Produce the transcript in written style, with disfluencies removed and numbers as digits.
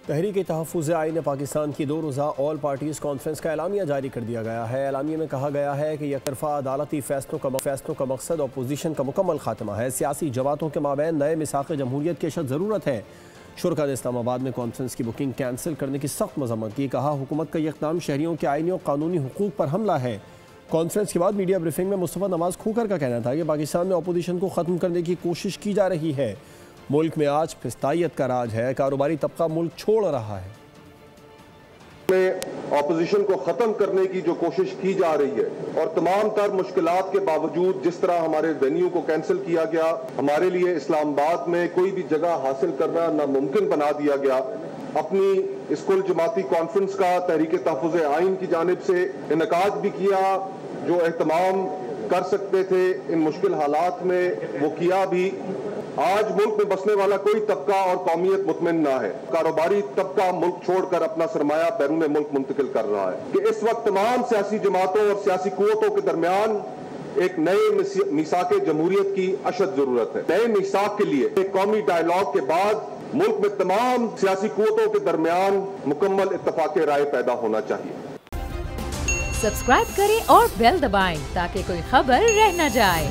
تحریک تحفظ آئین پاکستان کی 2 روزہ آل پارٹیز کانفرنس کا اعلامیہ جاری کر دیا گیا ہے۔ اعلامیے میں کہا گیا ہے کہ یک طرفہ عدالتی فیصلوں کا مقصد اپوزیشن کا مکمل خاتمہ ہے۔ سیاسی جماعتوں کے مابین نئے میثاق جمہوریت کی اشد ضرورت ہے۔ شرکاء نے اسلام آباد میں کانفرنس کی بکنگ کینسل کرنے کی سخت مذمت کی۔ کہا حکومت کا یہ اقدام شہریوں کے آئینی اور قانونی حقوق پر حملہ ہے۔ کانفرنس کے بعد میڈیا بریفنگ میں مصطفیٰ نواز کھوکھر کا کہنا تھا کہ پاکستان میں اپوزیشن کو ختم کرنے کی کوشش کی جا رہی ہے۔ ملک میں آج پھستائیت کا راج ہے، کاروباری طبقہ ملک چھوڑ رہا ہے۔ اپوزیشن کو ختم کرنے کی جو کوشش کی جا رہی ہے اور تمام تر مشکلات کے باوجود جس طرح ہمارے وینیو کو کینسل کیا گیا، ہمارے لیے اسلام آباد میں کوئی بھی جگہ حاصل کرنا ناممکن بنا دیا گیا۔ اپنی اس کل جماعتی کانفرنس کا تحریک تحفظ آئین کی جانب سے انعقاد بھی کیا، جو اہتمام کر سکتے تھے ان مشکل حالات میں وہ کیا بھی۔ آج ملک میں بسنے والا کوئی طبقہ اور قومیت مطمئن نہ ہے۔ کاروباری طبقہ ملک چھوڑ کر اپنا سرمایہ بیرون ملک منتقل کر رہا ہے کہ اس وقت تمام سیاسی جماعتوں اور سیاسی قوتوں کے درمیان ایک نئے میثاق جمہوریت کی اشد ضرورت ہے۔ نئے میثاق کے لیے ایک قومی ڈائیلاگ کے بعد ملک میں تمام سیاسی قوتوں کے درمیان مکمل اتفاق رائے پیدا ہونا چاہیے۔ سبسکرائب کریں اور بیل دبائیں تاکہ کوئی خبر رہ نہ جائے۔